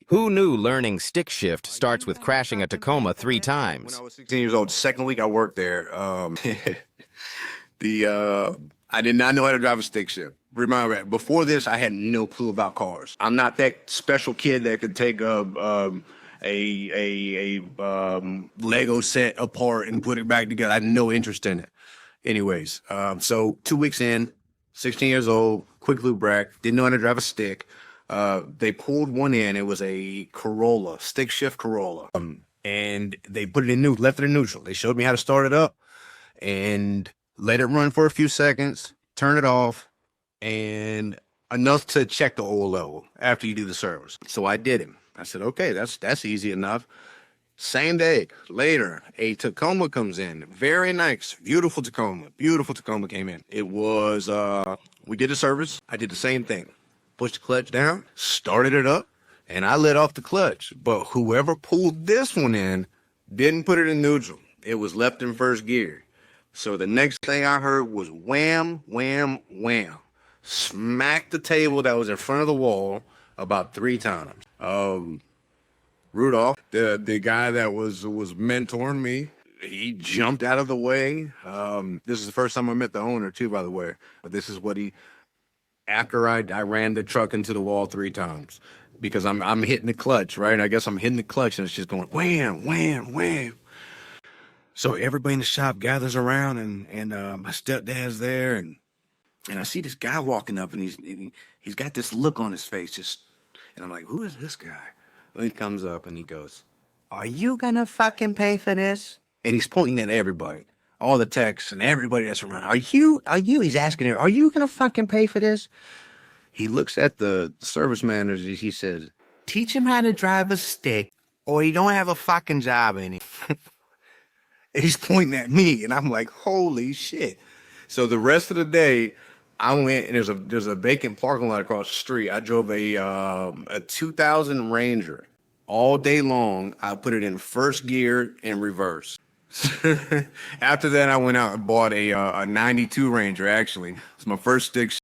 Who knew learning stick shift starts with crashing a Tacoma 3 When times? I was 16 years old, the second week I worked there, I did not know how to drive a stick shift. Remember, before this, I had no clue about cars. I'm not that special kid that could take a Lego set apart and put it back together. I had no interest in it. Anyways, so 2 weeks in, 16 years old, quick lube rack, didn't know how to drive a stick. They pulled one in. It was a Corolla, stick shift Corolla. And they put it in neutral, left it in neutral. They showed me how to start it up and let it run for a few seconds, turn it off, and enough to check the oil level after you do the service. So I did it. I said, okay, that's easy enough. Same day, later, a Tacoma comes in. Very nice, beautiful Tacoma. Beautiful Tacoma came in. It was, we did a service. I did the same thing. Pushed the clutch down, started it up, and I let off the clutch. But whoever pulled this one in didn't put it in neutral. It was left in first gear. So the next thing I heard was wham, wham, wham. Smacked the table that was in front of the wall about 3 times. Rudolph, the guy that was mentoring me, he jumped out of the way. This is the first time I met the owner too, by the way. But this is what after I ran the truck into the wall 3 times because I'm hitting the clutch, right? I guess I'm hitting the clutch and it's just going wham, wham, wham. So everybody in the shop gathers around and my stepdad's there and I see this guy walking up and he's got this look on his face and I'm like, who is this guy? Well, he comes up and he goes, "Are you gonna fucking pay for this?" And he's pointing at everybody, all the techs and everybody that's around. Are you? He's asking her, "Are you gonna fucking pay for this?" He looks at the service manager. He says, "Teach him how to drive a stick, or he don't have a fucking job in it." And he's pointing at me, and I'm like, "Holy shit!" So the rest of the day, I went and there's a vacant parking lot across the street. I drove a 2000 Ranger all day long. I put it in first gear and reverse. After that, I went out and bought a 92 Ranger. Actually, it's my first stick